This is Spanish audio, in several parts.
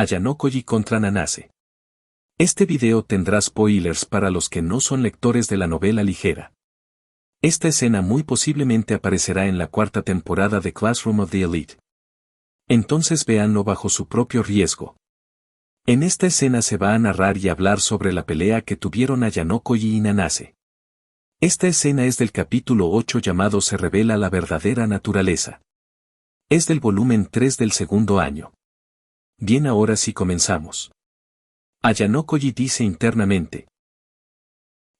Ayanokoji contra Nanase. Este video tendrá spoilers para los que no son lectores de la novela ligera. Esta escena muy posiblemente aparecerá en la cuarta temporada de Classroom of the Elite. Entonces véanlo bajo su propio riesgo. En esta escena se va a narrar y hablar sobre la pelea que tuvieron Ayanokoji y Nanase. Esta escena es del capítulo 8 llamado Se revela la verdadera naturaleza. Es del volumen 3 del segundo año. Bien, ahora sí comenzamos. Ayanokoji dice internamente.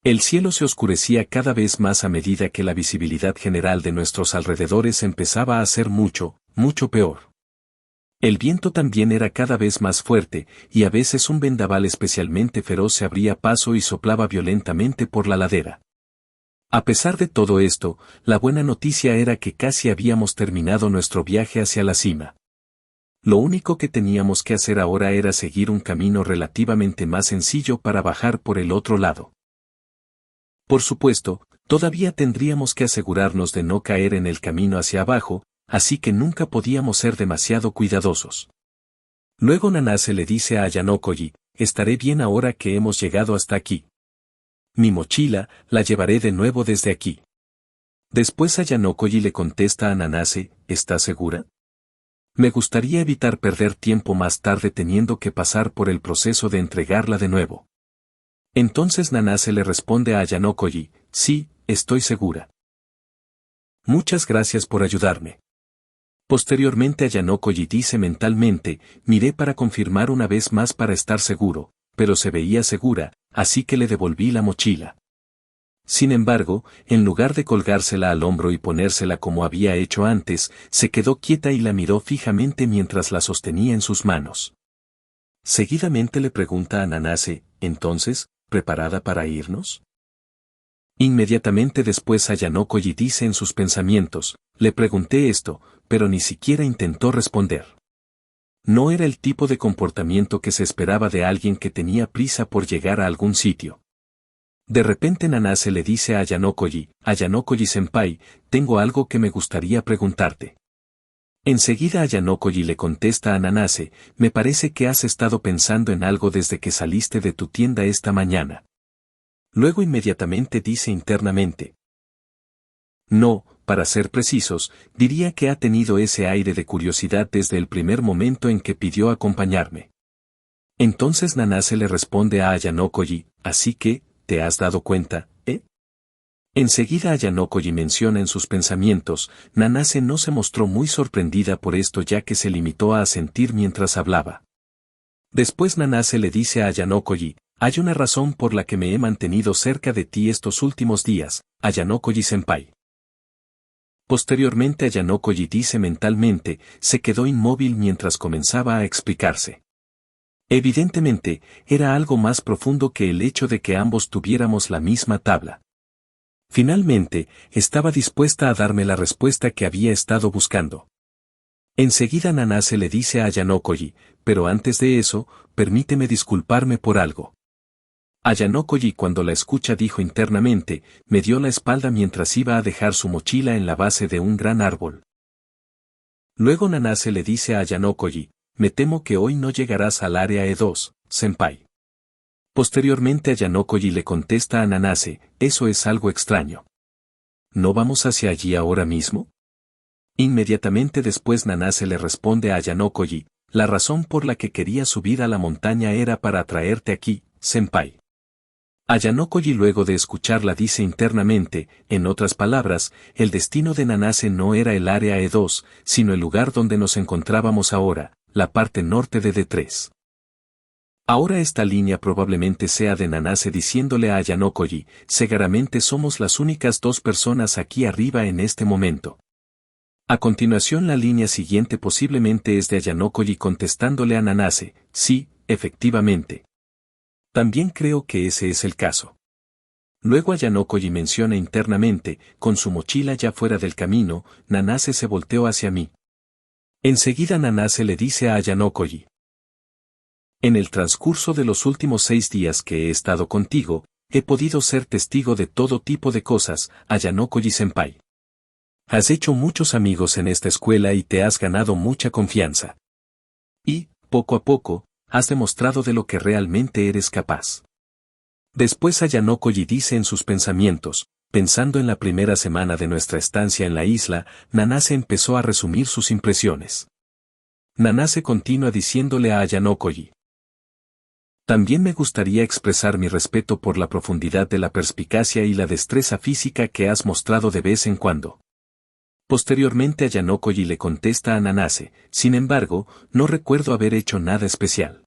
El cielo se oscurecía cada vez más a medida que la visibilidad general de nuestros alrededores empezaba a ser mucho, mucho peor. El viento también era cada vez más fuerte, y a veces un vendaval especialmente feroz se abría paso y soplaba violentamente por la ladera. A pesar de todo esto, la buena noticia era que casi habíamos terminado nuestro viaje hacia la cima. Lo único que teníamos que hacer ahora era seguir un camino relativamente más sencillo para bajar por el otro lado. Por supuesto, todavía tendríamos que asegurarnos de no caer en el camino hacia abajo, así que nunca podíamos ser demasiado cuidadosos. Luego Nanase le dice a Ayanokoji, estaré bien ahora que hemos llegado hasta aquí. Mi mochila, la llevaré de nuevo desde aquí. Después Ayanokoji le contesta a Nanase, ¿estás segura? Me gustaría evitar perder tiempo más tarde teniendo que pasar por el proceso de entregarla de nuevo. Entonces Nanase le responde a Ayanokoji, sí, estoy segura. Muchas gracias por ayudarme. Posteriormente Ayanokoji dice mentalmente, miré para confirmar una vez más para estar seguro, pero se veía segura, así que le devolví la mochila. Sin embargo, en lugar de colgársela al hombro y ponérsela como había hecho antes, se quedó quieta y la miró fijamente mientras la sostenía en sus manos. Seguidamente le pregunta a Nanase, entonces, ¿preparada para irnos? Inmediatamente después Ayanokoji dice en sus pensamientos, le pregunté esto, pero ni siquiera intentó responder. No era el tipo de comportamiento que se esperaba de alguien que tenía prisa por llegar a algún sitio. De repente Nanase le dice a Ayanokoji, Ayanokoji-senpai, tengo algo que me gustaría preguntarte. Enseguida Ayanokoji le contesta a Nanase, me parece que has estado pensando en algo desde que saliste de tu tienda esta mañana. Luego inmediatamente dice internamente. No, para ser precisos, diría que ha tenido ese aire de curiosidad desde el primer momento en que pidió acompañarme. Entonces Nanase le responde a Ayanokoji, así que, ¿te has dado cuenta, eh? Enseguida Ayanokoji menciona en sus pensamientos, Nanase no se mostró muy sorprendida por esto ya que se limitó a asentir mientras hablaba. Después Nanase le dice a Ayanokoji, hay una razón por la que me he mantenido cerca de ti estos últimos días, Ayanokoji-senpai. Posteriormente Ayanokoji dice mentalmente, se quedó inmóvil mientras comenzaba a explicarse. Evidentemente, era algo más profundo que el hecho de que ambos tuviéramos la misma tabla. Finalmente, estaba dispuesta a darme la respuesta que había estado buscando. Enseguida Nanase le dice a Ayanokoji, pero antes de eso, permíteme disculparme por algo. Ayanokoji cuando la escucha dijo internamente, me dio la espalda mientras iba a dejar su mochila en la base de un gran árbol. Luego Nanase le dice a Ayanokoji, me temo que hoy no llegarás al área E2, senpai. Posteriormente Ayanokoji le contesta a Nanase, eso es algo extraño. ¿No vamos hacia allí ahora mismo? Inmediatamente después Nanase le responde a Ayanokoji, la razón por la que quería subir a la montaña era para traerte aquí, senpai. Ayanokoji luego de escucharla dice internamente, en otras palabras, el destino de Nanase no era el área E2, sino el lugar donde nos encontrábamos ahora, la parte norte de D3. Ahora esta línea probablemente sea de Nanase diciéndole a Ayanokoji, seguramente somos las únicas dos personas aquí arriba en este momento. A continuación la línea siguiente posiblemente es de Ayanokoji contestándole a Nanase, sí, efectivamente. También creo que ese es el caso. Luego Ayanokoji menciona internamente, con su mochila ya fuera del camino, Nanase se volteó hacia mí. Enseguida Nanase le dice a Ayanokoji. En el transcurso de los últimos 6 días que he estado contigo, he podido ser testigo de todo tipo de cosas, Ayanokoji-senpai. Has hecho muchos amigos en esta escuela y te has ganado mucha confianza. Y, poco a poco, has demostrado de lo que realmente eres capaz. Después Ayanokoji dice en sus pensamientos, pensando en la primera semana de nuestra estancia en la isla, Nanase empezó a resumir sus impresiones. Nanase continúa diciéndole a Ayanokoji. También me gustaría expresar mi respeto por la profundidad de la perspicacia y la destreza física que has mostrado de vez en cuando. Posteriormente Ayanokoji le contesta a Nanase, sin embargo, no recuerdo haber hecho nada especial.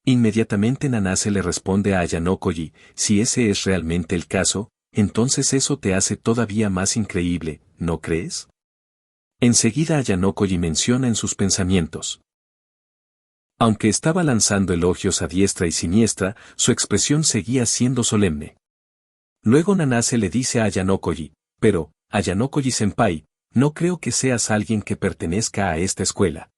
Inmediatamente Nanase le responde a Ayanokoji, si ese es realmente el caso, entonces eso te hace todavía más increíble, ¿no crees? Enseguida Ayanokoji menciona en sus pensamientos. Aunque estaba lanzando elogios a diestra y siniestra, su expresión seguía siendo solemne. Luego Nanase le dice a Ayanokoji, pero, Ayanokoji-senpai, no creo que seas alguien que pertenezca a esta escuela.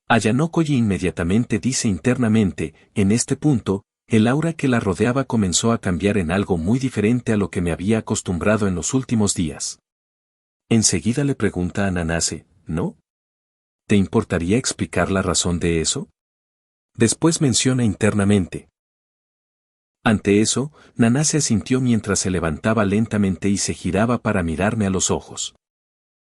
Ayanokoji inmediatamente dice internamente, en este punto, el aura que la rodeaba comenzó a cambiar en algo muy diferente a lo que me había acostumbrado en los últimos días. Enseguida le pregunta a Nanase, ¿no? ¿Te importaría explicar la razón de eso? Después menciona internamente. Ante eso, Nanase asintió mientras se levantaba lentamente y se giraba para mirarme a los ojos.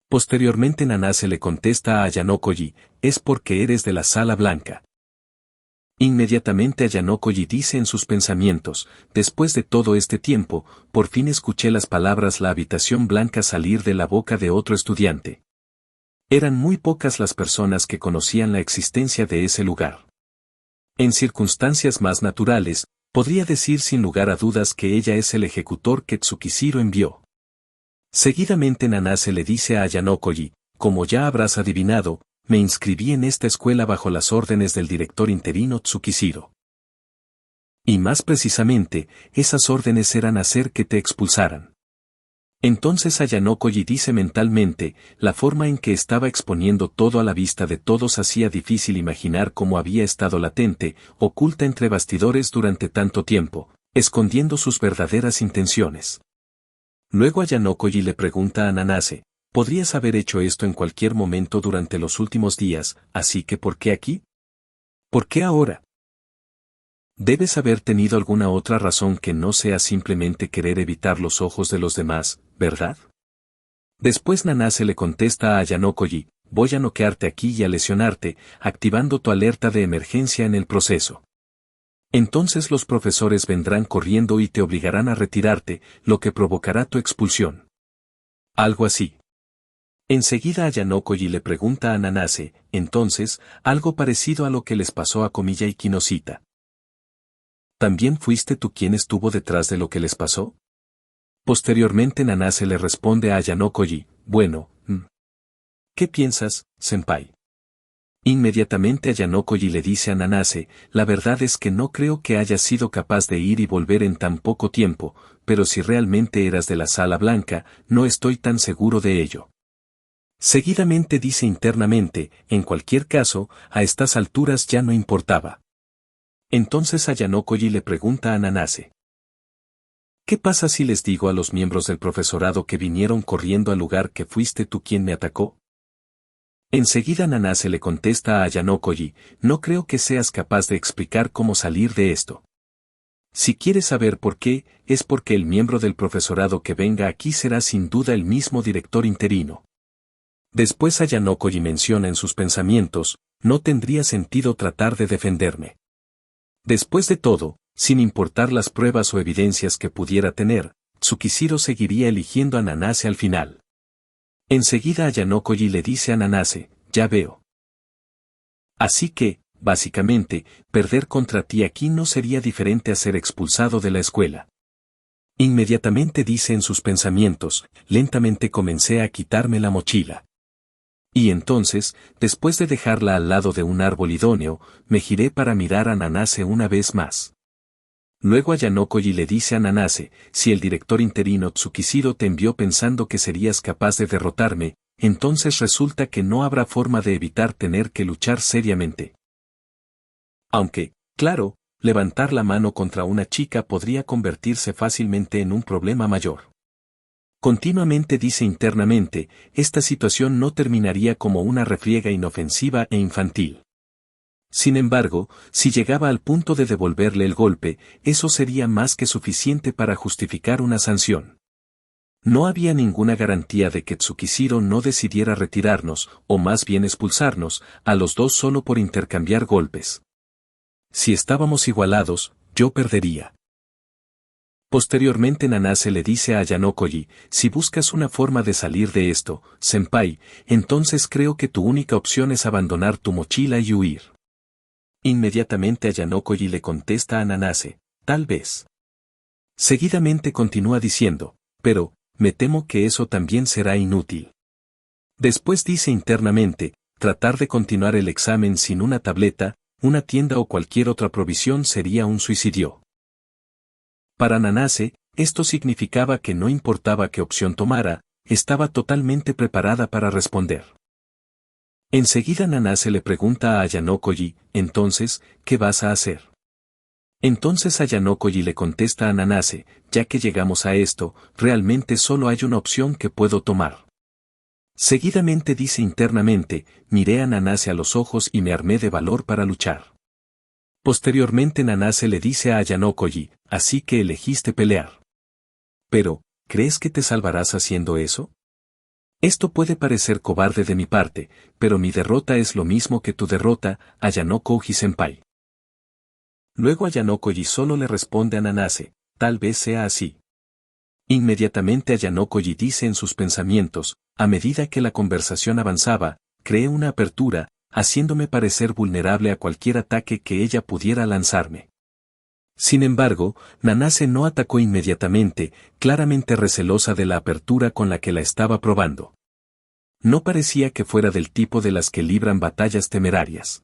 Posteriormente Nanase le contesta a Ayanokoji, es porque eres de la Sala Blanca. Inmediatamente Ayanokoji dice en sus pensamientos, después de todo este tiempo, por fin escuché las palabras la habitación blanca salir de la boca de otro estudiante. Eran muy pocas las personas que conocían la existencia de ese lugar. En circunstancias más naturales, podría decir sin lugar a dudas que ella es el ejecutor que Tsukishiro envió. Seguidamente Nanase le dice a Ayanokoji, como ya habrás adivinado, me inscribí en esta escuela bajo las órdenes del director interino Tsukishiro. Y más precisamente, esas órdenes eran hacer que te expulsaran. Entonces Ayanokoji dice mentalmente, la forma en que estaba exponiendo todo a la vista de todos hacía difícil imaginar cómo había estado latente, oculta entre bastidores durante tanto tiempo, escondiendo sus verdaderas intenciones. Luego Ayanokoji le pregunta a Nanase, podrías haber hecho esto en cualquier momento durante los últimos días, así que ¿por qué aquí? ¿Por qué ahora? Debes haber tenido alguna otra razón que no sea simplemente querer evitar los ojos de los demás, ¿verdad? Después Nanase le contesta a Ayanokoji, voy a noquearte aquí y a lesionarte, activando tu alerta de emergencia en el proceso. Entonces los profesores vendrán corriendo y te obligarán a retirarte, lo que provocará tu expulsión. Algo así. Enseguida Ayanokoji le pregunta a Nanase, entonces, algo parecido a lo que les pasó a Komiya y Kinoshita. ¿También fuiste tú quien estuvo detrás de lo que les pasó? Posteriormente Nanase le responde a Ayanokoji, bueno, ¿qué piensas, senpai? Inmediatamente Ayanokoji le dice a Nanase, la verdad es que no creo que hayas sido capaz de ir y volver en tan poco tiempo, pero si realmente eras de la Sala Blanca, no estoy tan seguro de ello. Seguidamente dice internamente, en cualquier caso, a estas alturas ya no importaba. Entonces Ayanokoji le pregunta a Nanase. ¿Qué pasa si les digo a los miembros del profesorado que vinieron corriendo al lugar que fuiste tú quien me atacó? Enseguida Nanase le contesta a Ayanokoji, no creo que seas capaz de explicar cómo salir de esto. Si quieres saber por qué, es porque el miembro del profesorado que venga aquí será sin duda el mismo director interino. Después Ayanokoji menciona en sus pensamientos, no tendría sentido tratar de defenderme. Después de todo, sin importar las pruebas o evidencias que pudiera tener, Tsukishiro seguiría eligiendo a Nanase al final. Enseguida Ayanokoji le dice a Nanase, ya veo. Así que, básicamente, perder contra ti aquí no sería diferente a ser expulsado de la escuela. Inmediatamente dice en sus pensamientos, lentamente comencé a quitarme la mochila. Y entonces, después de dejarla al lado de un árbol idóneo, me giré para mirar a Nanase una vez más. Luego Ayanokoji le dice a Nanase, si el director interino Tsukishiro te envió pensando que serías capaz de derrotarme, entonces resulta que no habrá forma de evitar tener que luchar seriamente. Aunque, claro, levantar la mano contra una chica podría convertirse fácilmente en un problema mayor. Continuamente dice internamente, esta situación no terminaría como una refriega inofensiva e infantil. Sin embargo, si llegaba al punto de devolverle el golpe, eso sería más que suficiente para justificar una sanción. No había ninguna garantía de que Tsukishiro no decidiera retirarnos, o más bien expulsarnos, a los dos solo por intercambiar golpes. Si estábamos igualados, yo perdería. Posteriormente Nanase le dice a Yanokoji, si buscas una forma de salir de esto, senpai, entonces creo que tu única opción es abandonar tu mochila y huir. Inmediatamente Yanokoji le contesta a Nanase, tal vez. Seguidamente continúa diciendo, pero, me temo que eso también será inútil. Después dice internamente, tratar de continuar el examen sin una tableta, una tienda o cualquier otra provisión sería un suicidio. Para Nanase, esto significaba que no importaba qué opción tomara, estaba totalmente preparada para responder. Enseguida Nanase le pregunta a Yanokoji, entonces, ¿qué vas a hacer? Entonces Yanokoji le contesta a Nanase, ya que llegamos a esto, realmente solo hay una opción que puedo tomar. Seguidamente dice internamente, miré a Nanase a los ojos y me armé de valor para luchar. Posteriormente Nanase le dice a Yanokoji, así que elegiste pelear. Pero, ¿crees que te salvarás haciendo eso? Esto puede parecer cobarde de mi parte, pero mi derrota es lo mismo que tu derrota, Yanokoji-senpai. Luego Yanokoji solo le responde a Nanase, tal vez sea así. Inmediatamente Yanokoji dice en sus pensamientos, a medida que la conversación avanzaba, creé una apertura, haciéndome parecer vulnerable a cualquier ataque que ella pudiera lanzarme. Sin embargo, Nanase no atacó inmediatamente, claramente recelosa de la apertura con la que la estaba probando. No parecía que fuera del tipo de las que libran batallas temerarias.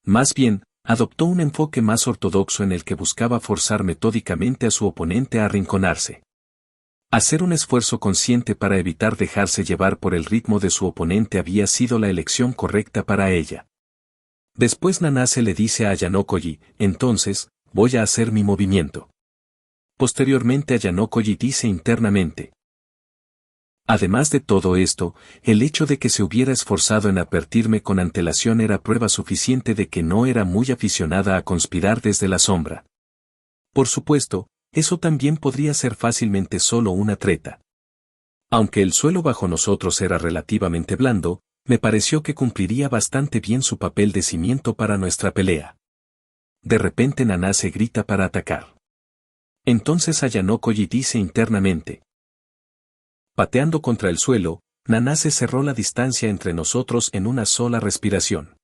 Más bien, adoptó un enfoque más ortodoxo en el que buscaba forzar metódicamente a su oponente a arrinconarse. Hacer un esfuerzo consciente para evitar dejarse llevar por el ritmo de su oponente había sido la elección correcta para ella. Después Nanase le dice a Yanokoji, entonces, voy a hacer mi movimiento. Posteriormente Yanokoji dice internamente. Además de todo esto, el hecho de que se hubiera esforzado en advertirme con antelación era prueba suficiente de que no era muy aficionada a conspirar desde la sombra. Por supuesto, eso también podría ser fácilmente solo una treta. Aunque el suelo bajo nosotros era relativamente blando, me pareció que cumpliría bastante bien su papel de cimiento para nuestra pelea. De repente Nanase grita para atacar. Entonces Yanokoji dice internamente. Pateando contra el suelo, Nanase cerró la distancia entre nosotros en una sola respiración.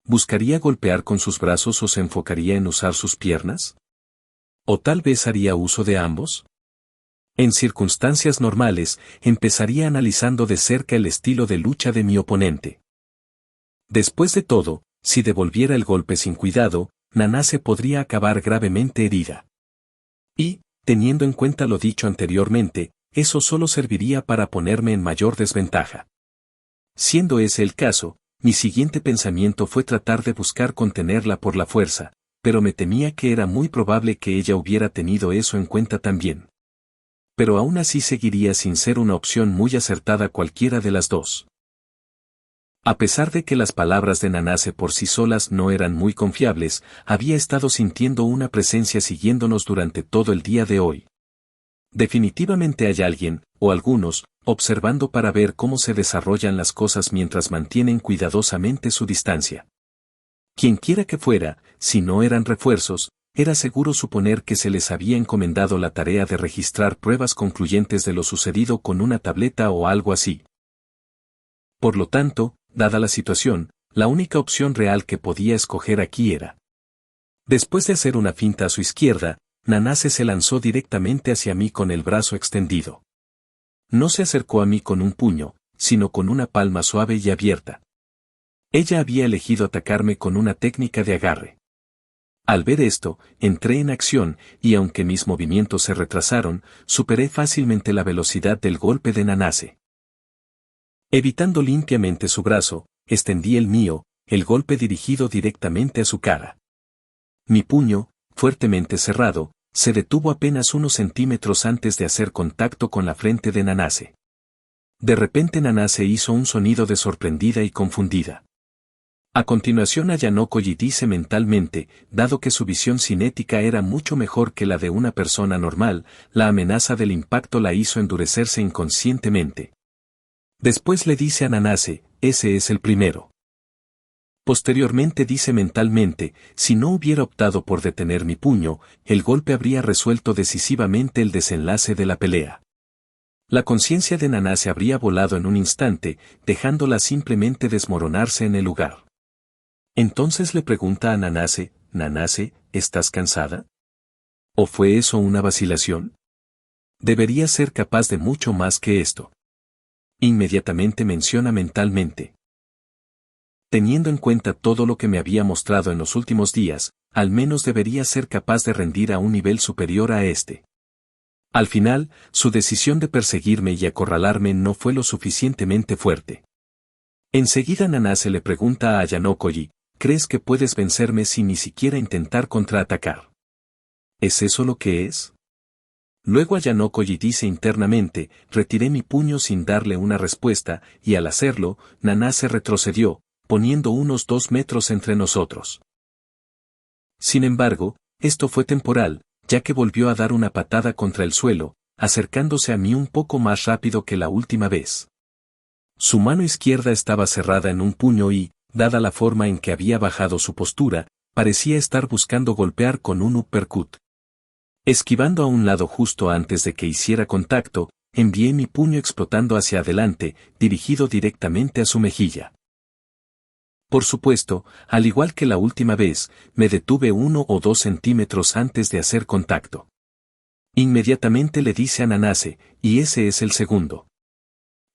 ¿Buscaría golpear con sus brazos o se enfocaría en usar sus piernas? ¿O tal vez haría uso de ambos? En circunstancias normales, empezaría analizando de cerca el estilo de lucha de mi oponente. Después de todo, si devolviera el golpe sin cuidado, Nanase podría acabar gravemente herida. Y, teniendo en cuenta lo dicho anteriormente, eso solo serviría para ponerme en mayor desventaja. Siendo ese el caso, mi siguiente pensamiento fue tratar de buscar contenerla por la fuerza, pero me temía que era muy probable que ella hubiera tenido eso en cuenta también. Pero aún así seguiría sin ser una opción muy acertada cualquiera de las dos. A pesar de que las palabras de Nanase por sí solas no eran muy confiables, había estado sintiendo una presencia siguiéndonos durante todo el día de hoy. Definitivamente hay alguien, o algunos, observando para ver cómo se desarrollan las cosas mientras mantienen cuidadosamente su distancia. Quienquiera que fuera, si no eran refuerzos, era seguro suponer que se les había encomendado la tarea de registrar pruebas concluyentes de lo sucedido con una tableta o algo así. Por lo tanto, dada la situación, la única opción real que podía escoger aquí era. Después de hacer una finta a su izquierda, Nanase se lanzó directamente hacia mí con el brazo extendido. No se acercó a mí con un puño, sino con una palma suave y abierta. Ella había elegido atacarme con una técnica de agarre. Al ver esto, entré en acción, y aunque mis movimientos se retrasaron, superé fácilmente la velocidad del golpe de Nanase. Evitando limpiamente su brazo, extendí el mío, el golpe dirigido directamente a su cara. Mi puño, fuertemente cerrado, se detuvo apenas unos centímetros antes de hacer contacto con la frente de Nanase. De repente Nanase hizo un sonido de sorprendida y confundida. A continuación Ayanokoji dice mentalmente, dado que su visión cinética era mucho mejor que la de una persona normal, la amenaza del impacto la hizo endurecerse inconscientemente. Después le dice a Nanase, ese es el primero. Posteriormente dice mentalmente, si no hubiera optado por detener mi puño, el golpe habría resuelto decisivamente el desenlace de la pelea. La conciencia de Nanase habría volado en un instante, dejándola simplemente desmoronarse en el lugar. Entonces le pregunta a Nanase, Nanase, ¿estás cansada? ¿O fue eso una vacilación? Deberías ser capaz de mucho más que esto. Inmediatamente menciona mentalmente. Teniendo en cuenta todo lo que me había mostrado en los últimos días, al menos debería ser capaz de rendir a un nivel superior a este. Al final, su decisión de perseguirme y acorralarme no fue lo suficientemente fuerte. Enseguida Nanase le pregunta a Ayanokoji, ¿crees que puedes vencerme sin ni siquiera intentar contraatacar? ¿Es eso lo que es? Luego Ayanokoji dice internamente, retiré mi puño sin darle una respuesta, y al hacerlo, Nanase retrocedió, poniendo unos 2 metros entre nosotros. Sin embargo, esto fue temporal, ya que volvió a dar una patada contra el suelo, acercándose a mí un poco más rápido que la última vez. Su mano izquierda estaba cerrada en un puño y, dada la forma en que había bajado su postura, parecía estar buscando golpear con un uppercut. Esquivando a un lado justo antes de que hiciera contacto, envié mi puño explotando hacia adelante, dirigido directamente a su mejilla. Por supuesto, al igual que la última vez, me detuve 1 o 2 centímetros antes de hacer contacto. Inmediatamente le dice a Nanase, y ese es el segundo.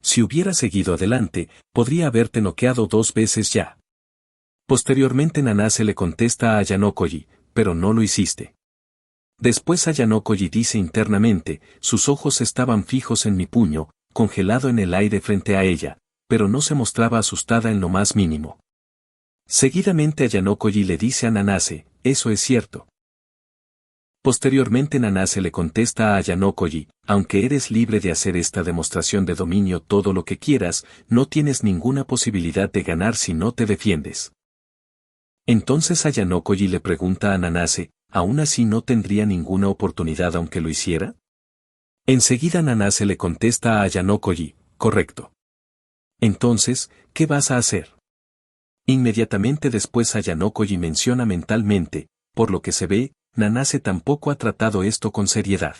Si hubiera seguido adelante, podría haberte noqueado 2 veces ya. Posteriormente Nanase le contesta a Ayanokoji, pero no lo hiciste. Después Ayanokoji dice internamente, sus ojos estaban fijos en mi puño, congelado en el aire frente a ella, pero no se mostraba asustada en lo más mínimo. Seguidamente Ayanokoji le dice a Nanase, eso es cierto. Posteriormente Nanase le contesta a Ayanokoji, aunque eres libre de hacer esta demostración de dominio todo lo que quieras, no tienes ninguna posibilidad de ganar si no te defiendes. Entonces Ayanokoji le pregunta a Nanase, ¿aún así no tendría ninguna oportunidad aunque lo hiciera? Enseguida Nanase le contesta a Ayanokoji, correcto. Entonces, ¿qué vas a hacer? Inmediatamente después Ayanokoji menciona mentalmente, por lo que se ve, Nanase tampoco ha tratado esto con seriedad.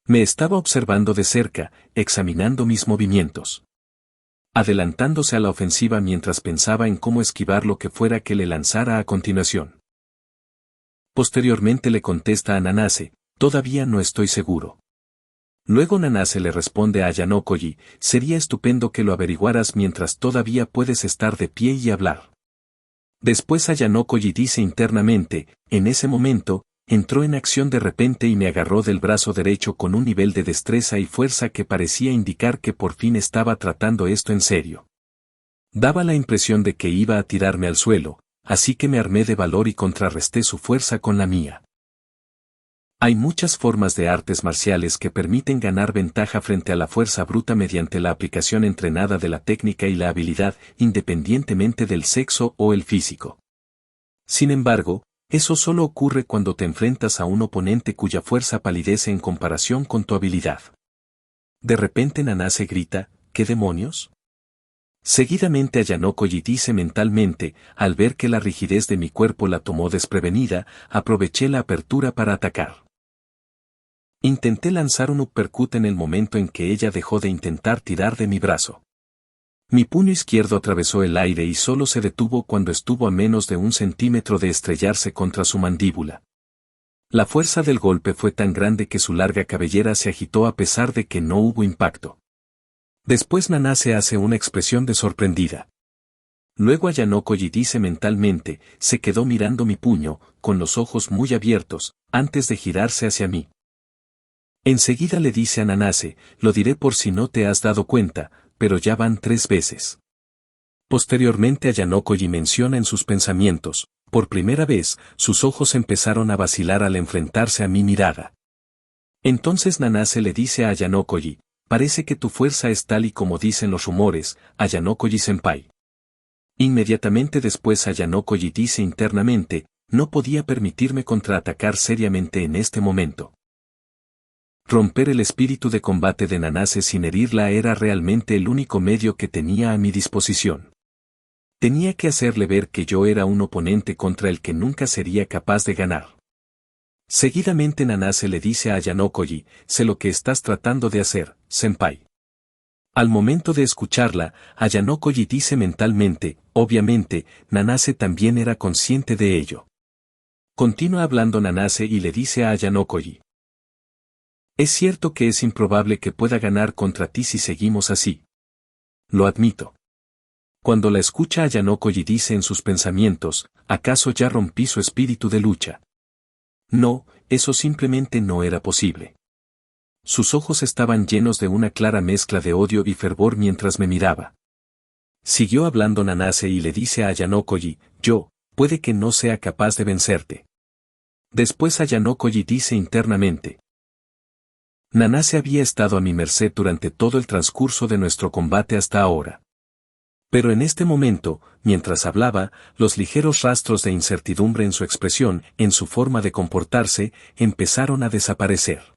Me estaba observando de cerca, examinando mis movimientos. Adelantándose a la ofensiva mientras pensaba en cómo esquivar lo que fuera que le lanzara a continuación. Posteriormente le contesta a Nanase, todavía no estoy seguro. Luego Nanase le responde a Ayanokoji, sería estupendo que lo averiguaras mientras todavía puedes estar de pie y hablar. Después Ayanokoji dice internamente, en ese momento, entró en acción de repente y me agarró del brazo derecho con un nivel de destreza y fuerza que parecía indicar que por fin estaba tratando esto en serio. Daba la impresión de que iba a tirarme al suelo, así que me armé de valor y contrarresté su fuerza con la mía. Hay muchas formas de artes marciales que permiten ganar ventaja frente a la fuerza bruta mediante la aplicación entrenada de la técnica y la habilidad, independientemente del sexo o el físico. Sin embargo, eso solo ocurre cuando te enfrentas a un oponente cuya fuerza palidece en comparación con tu habilidad. De repente Nanase grita, ¿qué demonios? Seguidamente Ayanokoji dice mentalmente, al ver que la rigidez de mi cuerpo la tomó desprevenida, aproveché la apertura para atacar. Intenté lanzar un uppercut en el momento en que ella dejó de intentar tirar de mi brazo. Mi puño izquierdo atravesó el aire y solo se detuvo cuando estuvo a menos de 1 centímetro de estrellarse contra su mandíbula. La fuerza del golpe fue tan grande que su larga cabellera se agitó a pesar de que no hubo impacto. Después Nanase hace una expresión de sorprendida. Luego Ayanokoji dice mentalmente, se quedó mirando mi puño, con los ojos muy abiertos, antes de girarse hacia mí. Enseguida le dice a Nanase, lo diré por si no te has dado cuenta, pero ya van 3 veces. Posteriormente Ayanokoji menciona en sus pensamientos, por primera vez, sus ojos empezaron a vacilar al enfrentarse a mi mirada. Entonces Nanase le dice a Ayanokoji, parece que tu fuerza es tal y como dicen los rumores, Ayanokoji-senpai. Inmediatamente después Ayanokoyi dice internamente, no podía permitirme contraatacar seriamente en este momento. Romper el espíritu de combate de Nanase sin herirla era realmente el único medio que tenía a mi disposición. Tenía que hacerle ver que yo era un oponente contra el que nunca sería capaz de ganar. Seguidamente Nanase le dice a Ayanokoyi, sé lo que estás tratando de hacer, senpai. Al momento de escucharla, Ayanokoyi dice mentalmente, obviamente, Nanase también era consciente de ello. Continúa hablando Nanase y le dice a Ayanokoyi. Es cierto que es improbable que pueda ganar contra ti si seguimos así. Lo admito. Cuando la escucha Ayanokoyi dice en sus pensamientos, ¿acaso ya rompí su espíritu de lucha? No, eso simplemente no era posible. Sus ojos estaban llenos de una clara mezcla de odio y fervor mientras me miraba. Siguió hablando Nanase y le dice a Ayanokoyi, puede que no sea capaz de vencerte. Después Ayanokoyi dice internamente. Nanase había estado a mi merced durante todo el transcurso de nuestro combate hasta ahora. Pero en este momento, mientras hablaba, los ligeros rastros de incertidumbre en su expresión, en su forma de comportarse, empezaron a desaparecer.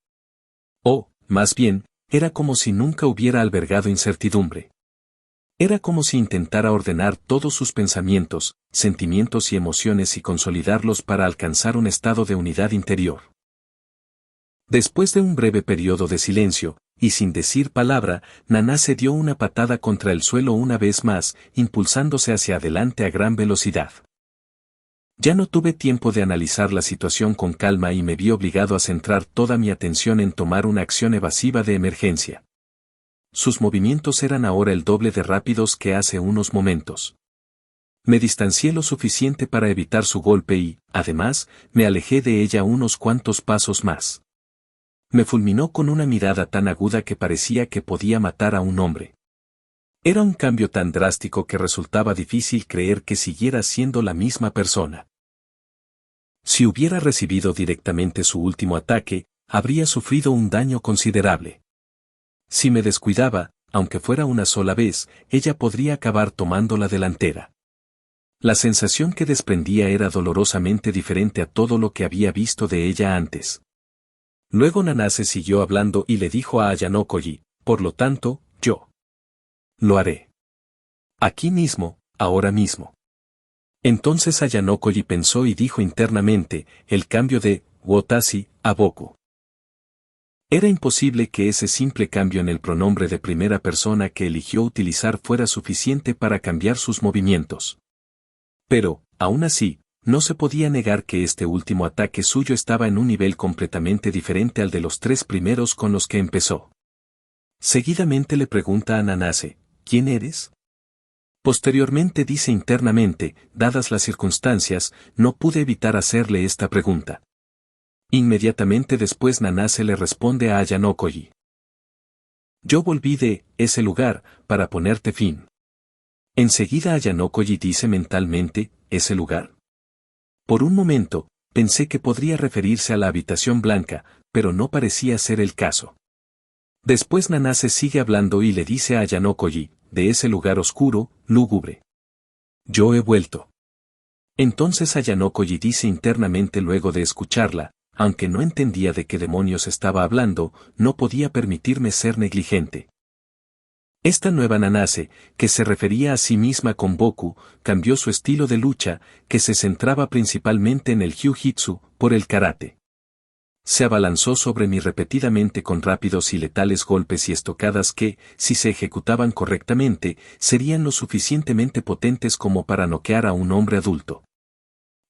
O, más bien, era como si nunca hubiera albergado incertidumbre. Era como si intentara ordenar todos sus pensamientos, sentimientos y emociones y consolidarlos para alcanzar un estado de unidad interior. Después de un breve periodo de silencio, y sin decir palabra, Nanase dio una patada contra el suelo una vez más, impulsándose hacia adelante a gran velocidad. Ya no tuve tiempo de analizar la situación con calma y me vi obligado a centrar toda mi atención en tomar una acción evasiva de emergencia. Sus movimientos eran ahora el doble de rápidos que hace unos momentos. Me distancié lo suficiente para evitar su golpe y, además, me alejé de ella unos cuantos pasos más. Me fulminó con una mirada tan aguda que parecía que podía matar a un hombre. Era un cambio tan drástico que resultaba difícil creer que siguiera siendo la misma persona. Si hubiera recibido directamente su último ataque, habría sufrido un daño considerable. Si me descuidaba, aunque fuera una sola vez, ella podría acabar tomando la delantera. La sensación que desprendía era dolorosamente diferente a todo lo que había visto de ella antes. Luego Nanase siguió hablando y le dijo a Ayanokoyi, por lo tanto, yo lo haré. Aquí mismo, ahora mismo. Entonces Ayanokoyi pensó y dijo internamente, el cambio de Watashi a Boku. Era imposible que ese simple cambio en el pronombre de primera persona que eligió utilizar fuera suficiente para cambiar sus movimientos. Pero, aún así, no se podía negar que este último ataque suyo estaba en un nivel completamente diferente al de los tres primeros con los que empezó. Seguidamente le pregunta a Nanase, ¿quién eres? Posteriormente dice internamente, dadas las circunstancias, no pude evitar hacerle esta pregunta. Inmediatamente después Nanase le responde a Ayanokoyi. Yo volví de ese lugar para ponerte fin. Enseguida Ayanokoyi dice mentalmente, ¿ese lugar? Por un momento, pensé que podría referirse a la habitación blanca, pero no parecía ser el caso. Después Nanase sigue hablando y le dice a Ayanokoyi, de ese lugar oscuro, lúgubre. Yo he vuelto. Entonces Ayanokoyi dice internamente luego de escucharla, aunque no entendía de qué demonios estaba hablando, no podía permitirme ser negligente. Esta nueva Nanase, que se refería a sí misma con Boku, cambió su estilo de lucha, que se centraba principalmente en el jiu-jitsu, por el karate. Se abalanzó sobre mí repetidamente con rápidos y letales golpes y estocadas que, si se ejecutaban correctamente, serían lo suficientemente potentes como para noquear a un hombre adulto.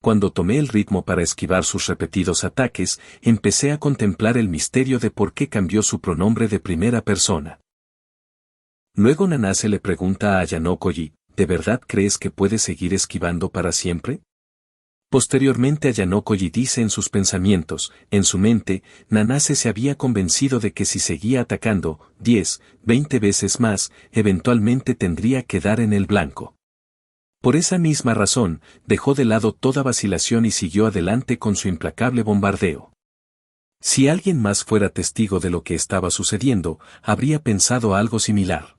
Cuando tomé el ritmo para esquivar sus repetidos ataques, empecé a contemplar el misterio de por qué cambió su pronombre de primera persona. Luego Nanase le pregunta a Ayanokoyi, ¿de verdad crees que puedes seguir esquivando para siempre? Posteriormente Ayanokoyi dice en sus pensamientos, en su mente, Nanase se había convencido de que si seguía atacando 10, 20 veces más, eventualmente tendría que dar en el blanco. Por esa misma razón, dejó de lado toda vacilación y siguió adelante con su implacable bombardeo. Si alguien más fuera testigo de lo que estaba sucediendo, habría pensado algo similar.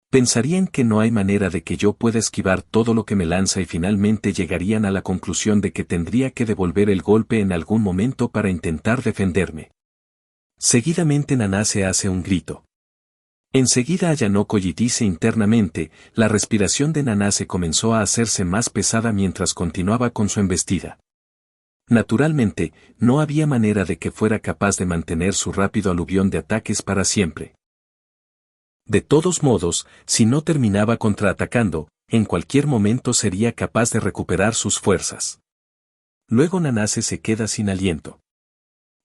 Pensarían que no hay manera de que yo pueda esquivar todo lo que me lanza y finalmente llegarían a la conclusión de que tendría que devolver el golpe en algún momento para intentar defenderme. Seguidamente Nanase hace un grito. Enseguida Ayanokoji dice internamente, la respiración de Nanase comenzó a hacerse más pesada mientras continuaba con su embestida. Naturalmente, no había manera de que fuera capaz de mantener su rápido aluvión de ataques para siempre. De todos modos, si no terminaba contraatacando, en cualquier momento sería capaz de recuperar sus fuerzas. Luego Nanase se queda sin aliento.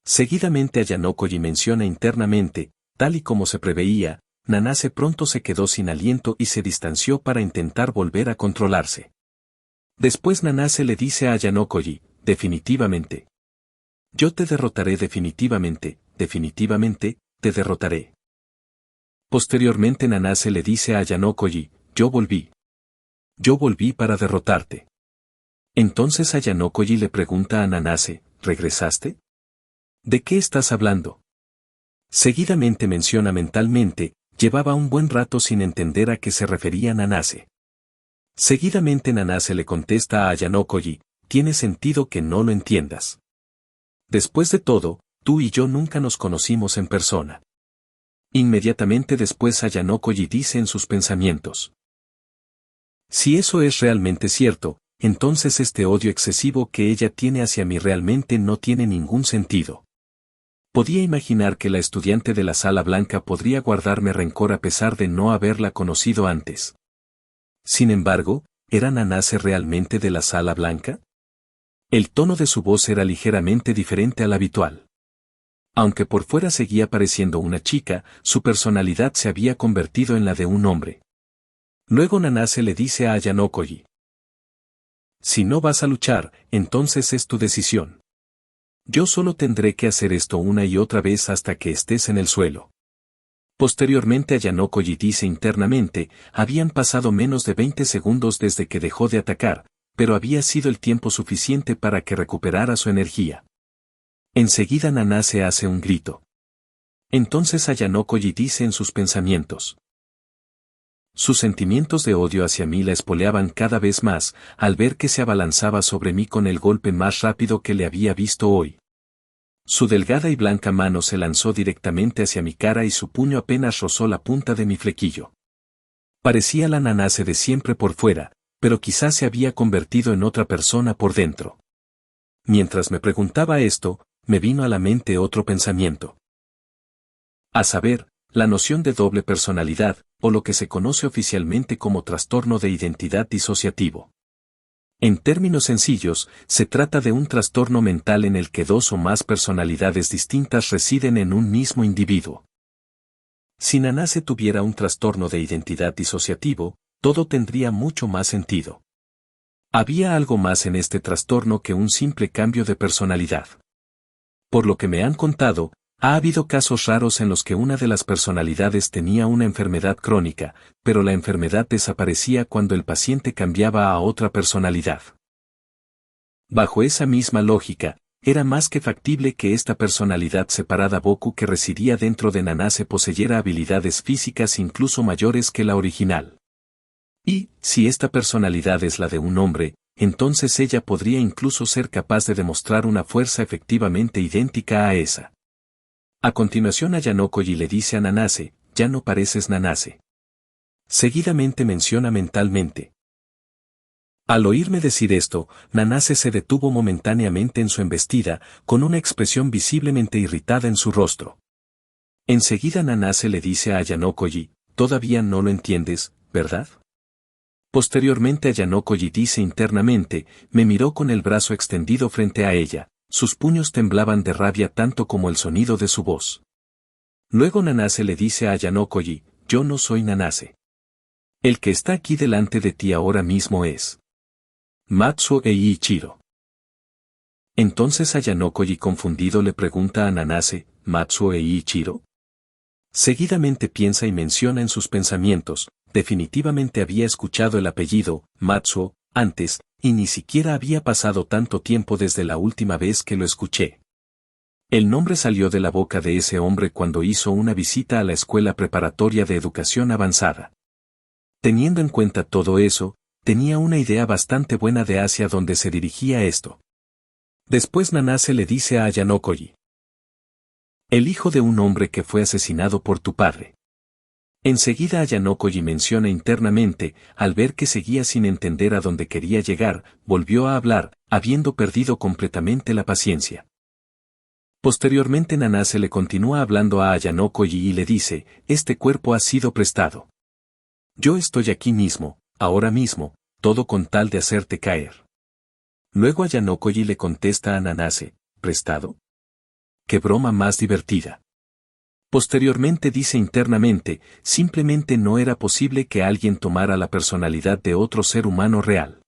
Seguidamente Ayanokoji menciona internamente, tal y como se preveía, Nanase pronto se quedó sin aliento y se distanció para intentar volver a controlarse. Después Nanase le dice a Ayanokoji, definitivamente. Yo te derrotaré definitivamente, definitivamente, te derrotaré. Posteriormente Nanase le dice a Ayanokoji, yo volví. Yo volví para derrotarte. Entonces Ayanokoji le pregunta a Nanase, ¿regresaste? ¿De qué estás hablando? Seguidamente menciona mentalmente, llevaba un buen rato sin entender a qué se refería Nanase. Seguidamente Nanase le contesta a Ayanokoji, tiene sentido que no lo entiendas. Después de todo, tú y yo nunca nos conocimos en persona. Inmediatamente después Ayanokoji dice en sus pensamientos. Si eso es realmente cierto, entonces este odio excesivo que ella tiene hacia mí realmente no tiene ningún sentido. Podía imaginar que la estudiante de la Sala Blanca podría guardarme rencor a pesar de no haberla conocido antes. Sin embargo, ¿era Nanase realmente de la Sala Blanca? El tono de su voz era ligeramente diferente al habitual. Aunque por fuera seguía pareciendo una chica, su personalidad se había convertido en la de un hombre. Luego Nanase le dice a Ayanokoji. Si no vas a luchar, entonces es tu decisión. Yo solo tendré que hacer esto una y otra vez hasta que estés en el suelo. Posteriormente Ayanokoji dice internamente, habían pasado menos de 20 segundos desde que dejó de atacar, pero había sido el tiempo suficiente para que recuperara su energía. Enseguida Nanase hace un grito. Entonces Ayanokoji dice en sus pensamientos. Sus sentimientos de odio hacia mí la espoleaban cada vez más, al ver que se abalanzaba sobre mí con el golpe más rápido que le había visto hoy. Su delgada y blanca mano se lanzó directamente hacia mi cara y su puño apenas rozó la punta de mi flequillo. Parecía la Nanase de siempre por fuera, pero quizás se había convertido en otra persona por dentro. Mientras me preguntaba esto, me vino a la mente otro pensamiento. A saber, la noción de doble personalidad, o lo que se conoce oficialmente como trastorno de identidad disociativo. En términos sencillos, se trata de un trastorno mental en el que dos o más personalidades distintas residen en un mismo individuo. Si Nanase tuviera un trastorno de identidad disociativo, todo tendría mucho más sentido. Había algo más en este trastorno que un simple cambio de personalidad. Por lo que me han contado, ha habido casos raros en los que una de las personalidades tenía una enfermedad crónica, pero la enfermedad desaparecía cuando el paciente cambiaba a otra personalidad. Bajo esa misma lógica, era más que factible que esta personalidad separada Boku que residía dentro de Nanase poseyera habilidades físicas incluso mayores que la original. Y, si esta personalidad es la de un hombre, entonces ella podría incluso ser capaz de demostrar una fuerza efectivamente idéntica a esa. A continuación Ayanokoji le dice a Nanase, ya no pareces Nanase. Seguidamente menciona mentalmente. Al oírme decir esto, Nanase se detuvo momentáneamente en su embestida, con una expresión visiblemente irritada en su rostro. Enseguida Nanase le dice a Ayanokoji, todavía no lo entiendes, ¿verdad? Posteriormente Ayanokoji dice internamente, me miró con el brazo extendido frente a ella, sus puños temblaban de rabia tanto como el sonido de su voz. Luego Nanase le dice a Ayanokoji, yo no soy Nanase. El que está aquí delante de ti ahora mismo es Matsuo Eiichiro. Entonces Ayanokoji confundido le pregunta a Nanase, ¿Matsuo Eiichiro? Seguidamente piensa y menciona en sus pensamientos, definitivamente había escuchado el apellido, Matsuo, antes, y ni siquiera había pasado tanto tiempo desde la última vez que lo escuché. El nombre salió de la boca de ese hombre cuando hizo una visita a la escuela preparatoria de educación avanzada. Teniendo en cuenta todo eso, tenía una idea bastante buena de hacia dónde se dirigía esto. Después Nanase le dice a Ayanokoji: el hijo de un hombre que fue asesinado por tu padre. Enseguida Ayanokoji menciona internamente, al ver que seguía sin entender a dónde quería llegar, volvió a hablar, habiendo perdido completamente la paciencia. Posteriormente Nanase le continúa hablando a Ayanokoji y le dice: este cuerpo ha sido prestado. Yo estoy aquí mismo, ahora mismo, todo con tal de hacerte caer. Luego Ayanokoji le contesta a Nanase: ¿prestado? ¡Qué broma más divertida! Posteriormente dice internamente: simplemente no era posible que alguien tomara la personalidad de otro ser humano real.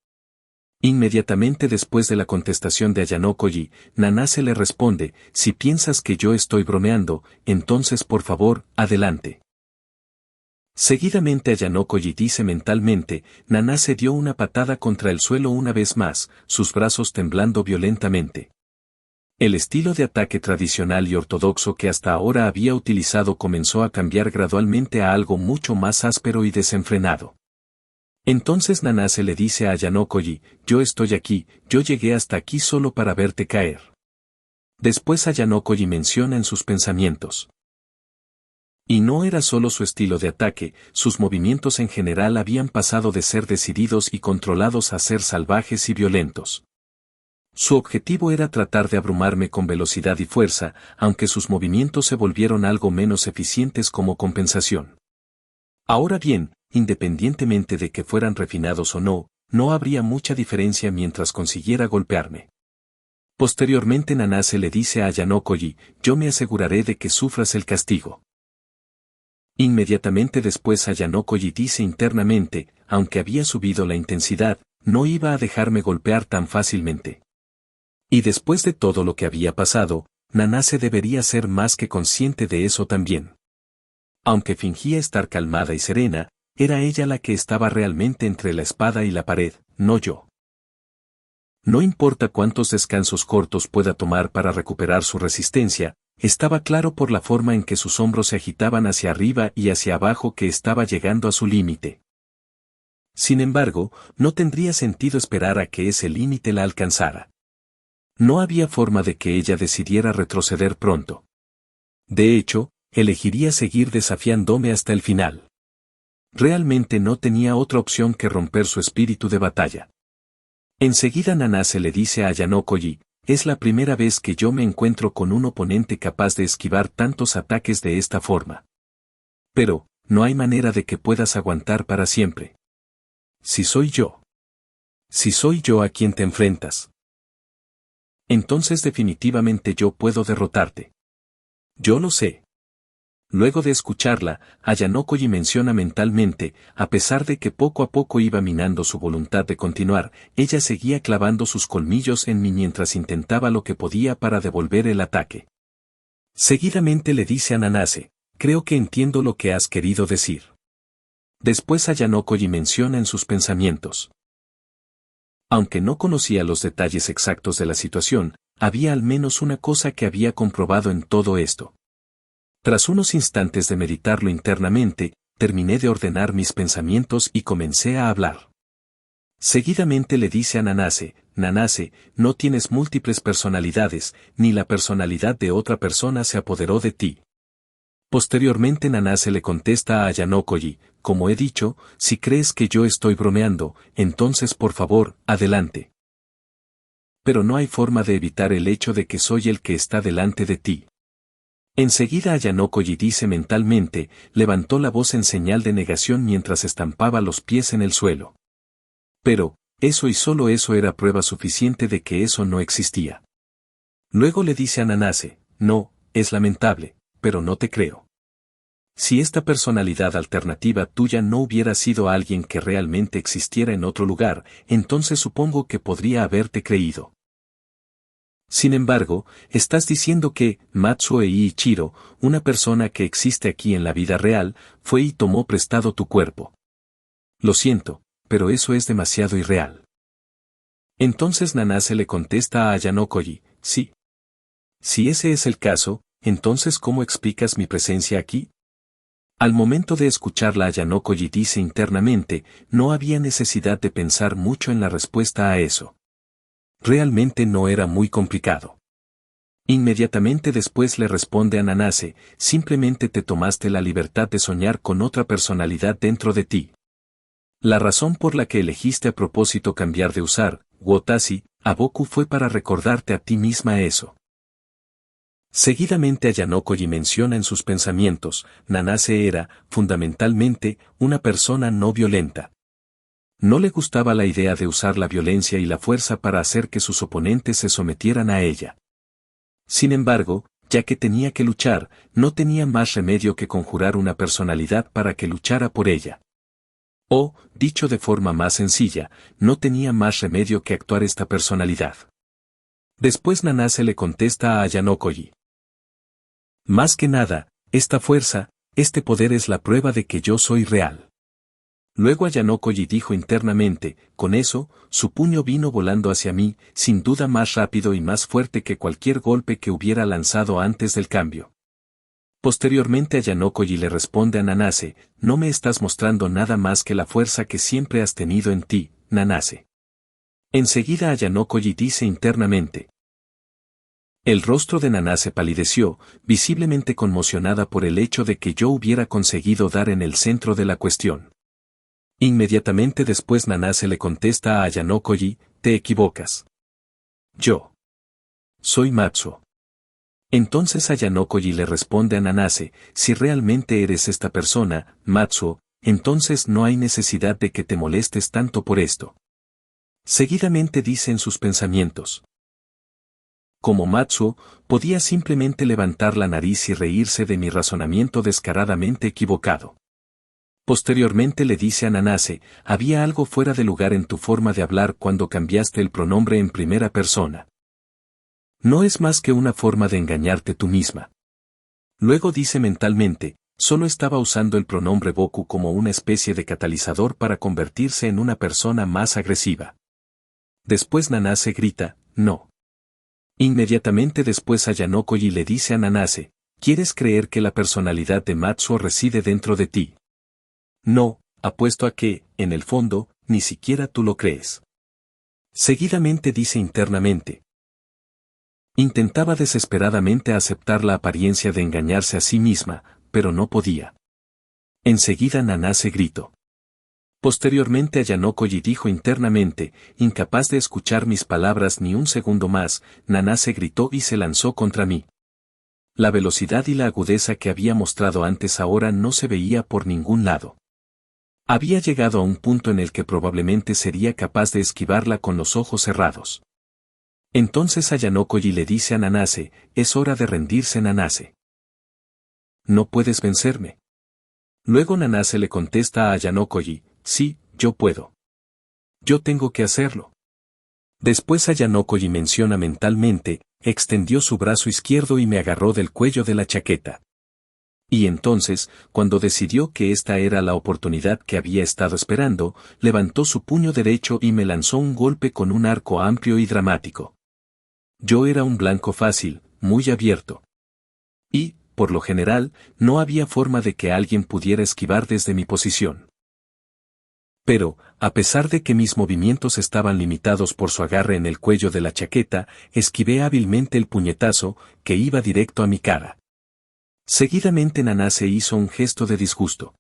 Inmediatamente después de la contestación de Ayanokoji, Nanase le responde: si piensas que yo estoy bromeando, entonces por favor, adelante. Seguidamente Ayanokoji dice mentalmente: Nanase dio una patada contra el suelo una vez más, sus brazos temblando violentamente. El estilo de ataque tradicional y ortodoxo que hasta ahora había utilizado comenzó a cambiar gradualmente a algo mucho más áspero y desenfrenado. Entonces Nanase le dice a Ayanokoji: yo estoy aquí, yo llegué hasta aquí solo para verte caer. Después Ayanokoji menciona en sus pensamientos. Y no era solo su estilo de ataque, sus movimientos en general habían pasado de ser decididos y controlados a ser salvajes y violentos. Su objetivo era tratar de abrumarme con velocidad y fuerza, aunque sus movimientos se volvieron algo menos eficientes como compensación. Ahora bien, independientemente de que fueran refinados o no, no habría mucha diferencia mientras consiguiera golpearme. Posteriormente Nanase le dice a Ayanokoji: yo me aseguraré de que sufras el castigo. Inmediatamente después Ayanokoji dice internamente: aunque había subido la intensidad, no iba a dejarme golpear tan fácilmente. Y después de todo lo que había pasado, Nanase debería ser más que consciente de eso también. Aunque fingía estar calmada y serena, era ella la que estaba realmente entre la espada y la pared, no yo. No importa cuántos descansos cortos pueda tomar para recuperar su resistencia, estaba claro por la forma en que sus hombros se agitaban hacia arriba y hacia abajo que estaba llegando a su límite. Sin embargo, no tendría sentido esperar a que ese límite la alcanzara. No había forma de que ella decidiera retroceder pronto. De hecho, elegiría seguir desafiándome hasta el final. Realmente no tenía otra opción que romper su espíritu de batalla. Enseguida Nanase le dice a Ayanokoji: es la primera vez que yo me encuentro con un oponente capaz de esquivar tantos ataques de esta forma. Pero, no hay manera de que puedas aguantar para siempre. Si soy yo a quien te enfrentas, entonces definitivamente yo puedo derrotarte. Yo lo sé. Luego de escucharla, Ayanokoji menciona mentalmente: a pesar de que poco a poco iba minando su voluntad de continuar, ella seguía clavando sus colmillos en mí mientras intentaba lo que podía para devolver el ataque. Seguidamente le dice a Nanase: creo que entiendo lo que has querido decir. Después Ayanokoji menciona en sus pensamientos: aunque no conocía los detalles exactos de la situación, había al menos una cosa que había comprobado en todo esto. Tras unos instantes de meditarlo internamente, terminé de ordenar mis pensamientos y comencé a hablar. Seguidamente le dice a Nanase: Nanase, no tienes múltiples personalidades, ni la personalidad de otra persona se apoderó de ti. Posteriormente Nanase le contesta a Ayanokoji: como he dicho, si crees que yo estoy bromeando, entonces por favor, adelante. Pero no hay forma de evitar el hecho de que soy el que está delante de ti. Enseguida Ayanokoji dice mentalmente, levantó la voz en señal de negación mientras estampaba los pies en el suelo. Pero, eso y solo eso era prueba suficiente de que eso no existía. Luego le dice a Nanase: no, es lamentable, pero no te creo. Si esta personalidad alternativa tuya no hubiera sido alguien que realmente existiera en otro lugar, entonces supongo que podría haberte creído. Sin embargo, estás diciendo que Matsuo Ichiro, una persona que existe aquí en la vida real, fue y tomó prestado tu cuerpo. Lo siento, pero eso es demasiado irreal. Entonces Nanase le contesta a Ayanokoji: sí. Si ese es el caso, entonces ¿cómo explicas mi presencia aquí? Al momento de escucharla, Ayanokoji dice internamente, no había necesidad de pensar mucho en la respuesta a eso. Realmente no era muy complicado. Inmediatamente después le responde a Nanase, simplemente te tomaste la libertad de soñar con otra personalidad dentro de ti. La razón por la que elegiste a propósito cambiar de usar, Watashi, a Boku fue para recordarte a ti misma eso. Seguidamente Ayanokoji menciona en sus pensamientos, Nanase era, fundamentalmente, una persona no violenta. No le gustaba la idea de usar la violencia y la fuerza para hacer que sus oponentes se sometieran a ella. Sin embargo, ya que tenía que luchar, no tenía más remedio que conjurar una personalidad para que luchara por ella. O, dicho de forma más sencilla, no tenía más remedio que actuar esta personalidad. Después Nanase le contesta a Ayanokoji. Más que nada, esta fuerza, este poder es la prueba de que yo soy real. Luego Ayanokoji dijo internamente, con eso, su puño vino volando hacia mí, sin duda más rápido y más fuerte que cualquier golpe que hubiera lanzado antes del cambio. Posteriormente Ayanokoji le responde a Nanase, no me estás mostrando nada más que la fuerza que siempre has tenido en ti, Nanase. Enseguida Ayanokoji dice internamente. El rostro de Nanase palideció, visiblemente conmocionada por el hecho de que yo hubiera conseguido dar en el centro de la cuestión. Inmediatamente después Nanase le contesta a Ayanokoji, te equivocas. Yo soy Matsuo. Entonces Ayanokoji le responde a Nanase, si realmente eres esta persona, Matsuo, entonces no hay necesidad de que te molestes tanto por esto. Seguidamente dice en sus pensamientos. Como Matsuo, podía simplemente levantar la nariz y reírse de mi razonamiento descaradamente equivocado. Posteriormente le dice a Nanase, había algo fuera de lugar en tu forma de hablar cuando cambiaste el pronombre en primera persona. No es más que una forma de engañarte tú misma. Luego dice mentalmente, solo estaba usando el pronombre Boku como una especie de catalizador para convertirse en una persona más agresiva. Después Nanase grita, no. Inmediatamente después Ayanokoji le dice a Nanase, ¿quieres creer que la personalidad de Matsuo reside dentro de ti? No, apuesto a que, en el fondo, ni siquiera tú lo crees. Seguidamente dice internamente. Intentaba desesperadamente aceptar la apariencia de engañarse a sí misma, pero no podía. Enseguida Nanase gritó. Posteriormente Ayanokoji dijo internamente, incapaz de escuchar mis palabras ni un segundo más, Nanase gritó y se lanzó contra mí. La velocidad y la agudeza que había mostrado antes ahora no se veía por ningún lado. Había llegado a un punto en el que probablemente sería capaz de esquivarla con los ojos cerrados. Entonces Ayanokoji le dice a Nanase, es hora de rendirse Nanase. No puedes vencerme. Luego Nanase le contesta a Ayanokoji, sí, yo puedo. Yo tengo que hacerlo. Después Ayanokoji menciona mentalmente, extendió su brazo izquierdo y me agarró del cuello de la chaqueta. Y entonces, cuando decidió que esta era la oportunidad que había estado esperando, levantó su puño derecho y me lanzó un golpe con un arco amplio y dramático. Yo era un blanco fácil, muy abierto. Y, por lo general, no había forma de que alguien pudiera esquivar desde mi posición. Pero, a pesar de que mis movimientos estaban limitados por su agarre en el cuello de la chaqueta, esquivé hábilmente el puñetazo, que iba directo a mi cara. Seguidamente Nanase hizo un gesto de disgusto.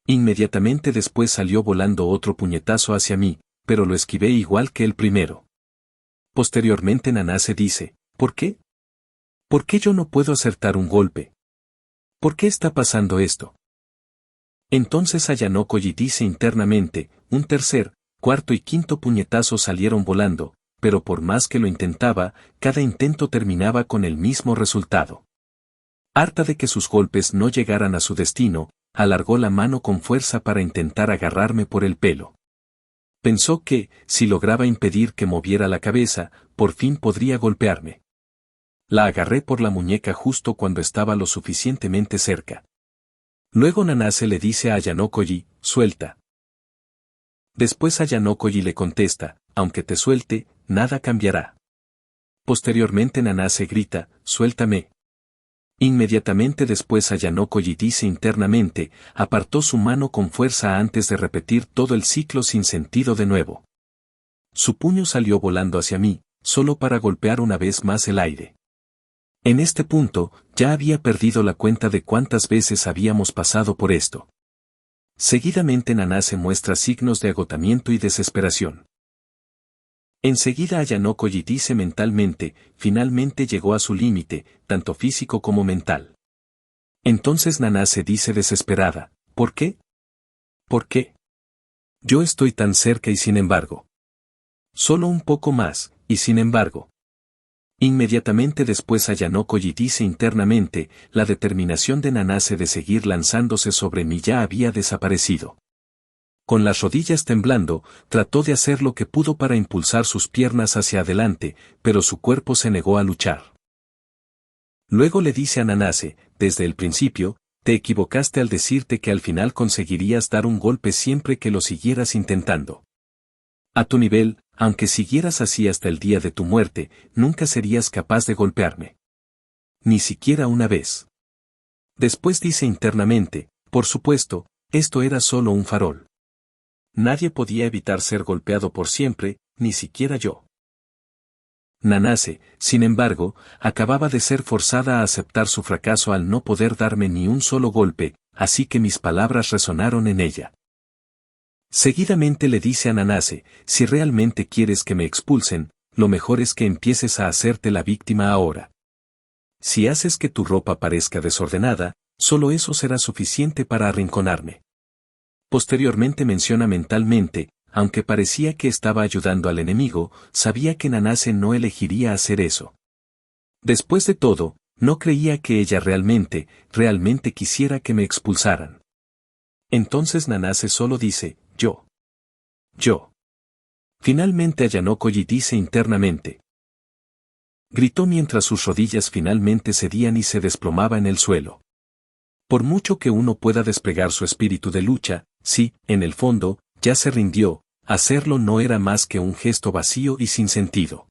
Inmediatamente después salió volando otro puñetazo hacia mí, pero lo esquivé igual que el primero. Posteriormente Nanase dice, ¿por qué? ¿Por qué yo no puedo acertar un golpe? ¿Por qué está pasando esto? Entonces Ayanokoji dice internamente, un tercer, cuarto y quinto puñetazo salieron volando, pero por más que lo intentaba, cada intento terminaba con el mismo resultado. Harta de que sus golpes no llegaran a su destino, alargó la mano con fuerza para intentar agarrarme por el pelo. Pensó que, si lograba impedir que moviera la cabeza, por fin podría golpearme. La agarré por la muñeca justo cuando estaba lo suficientemente cerca. Luego Nanase le dice a Ayanokoji, suelta. Después Ayanokoji le contesta, aunque te suelte, nada cambiará. Posteriormente Nanase grita, suéltame. Inmediatamente después Ayanoko-ji dice internamente, apartó su mano con fuerza antes de repetir todo el ciclo sin sentido de nuevo. Su puño salió volando hacia mí, solo para golpear una vez más el aire. En este punto, ya había perdido la cuenta de cuántas veces habíamos pasado por esto. Seguidamente Nanase muestra signos de agotamiento y desesperación. Enseguida Ayanoko-ji dice mentalmente, finalmente llegó a su límite, tanto físico como mental. Entonces Nanase dice desesperada, ¿por qué? ¿Por qué? Yo estoy tan cerca y sin embargo. Solo un poco más, y sin embargo. Inmediatamente después Ayanoko-ji dice internamente, la determinación de Nanase de seguir lanzándose sobre mí ya había desaparecido. Con las rodillas temblando, trató de hacer lo que pudo para impulsar sus piernas hacia adelante, pero su cuerpo se negó a luchar. Luego le dice a Nanase, desde el principio, te equivocaste al decirte que al final conseguirías dar un golpe siempre que lo siguieras intentando. A tu nivel, aunque siguieras así hasta el día de tu muerte, nunca serías capaz de golpearme. Ni siquiera una vez. Después dice internamente, por supuesto, esto era solo un farol. Nadie podía evitar ser golpeado por siempre, ni siquiera yo. Nanase, sin embargo, acababa de ser forzada a aceptar su fracaso al no poder darme ni un solo golpe, así que mis palabras resonaron en ella. Seguidamente le dice a Nanase, si realmente quieres que me expulsen, lo mejor es que empieces a hacerte la víctima ahora. Si haces que tu ropa parezca desordenada, solo eso será suficiente para arrinconarme. Posteriormente menciona mentalmente, aunque parecía que estaba ayudando al enemigo, sabía que Nanase no elegiría hacer eso. Después de todo, no creía que ella realmente quisiera que me expulsaran. Entonces Nanase solo dice, yo. Finalmente Ayanoko-ji dice internamente. Gritó mientras sus rodillas finalmente cedían y se desplomaba en el suelo. Por mucho que uno pueda desplegar su espíritu de lucha, si, en el fondo, ya se rindió, hacerlo no era más que un gesto vacío y sin sentido.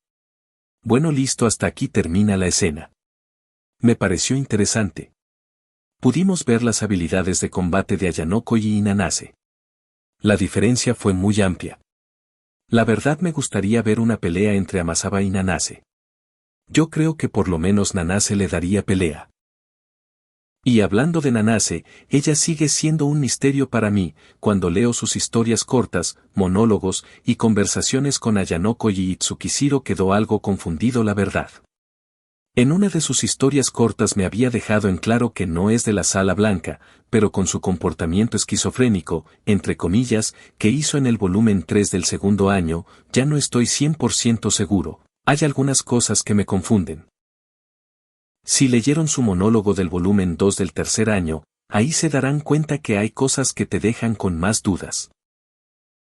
Bueno, listo, hasta aquí termina la escena. Me pareció interesante. Pudimos ver las habilidades de combate de Ayanoko-ji y Nanase. La diferencia fue muy amplia. La verdad me gustaría ver una pelea entre Amasaba y Nanase. Yo creo que por lo menos Nanase le daría pelea. Y hablando de Nanase, ella sigue siendo un misterio para mí, cuando leo sus historias cortas, monólogos y conversaciones con Ayanoko-ji y Tsukishiro quedó algo confundido la verdad. En una de sus historias cortas me había dejado en claro que no es de la Sala Blanca, pero con su comportamiento esquizofrénico, entre comillas, que hizo en el volumen 3 del segundo año, ya no estoy 100% seguro, hay algunas cosas que me confunden. Si leyeron su monólogo del volumen 2 del tercer año, ahí se darán cuenta que hay cosas que te dejan con más dudas.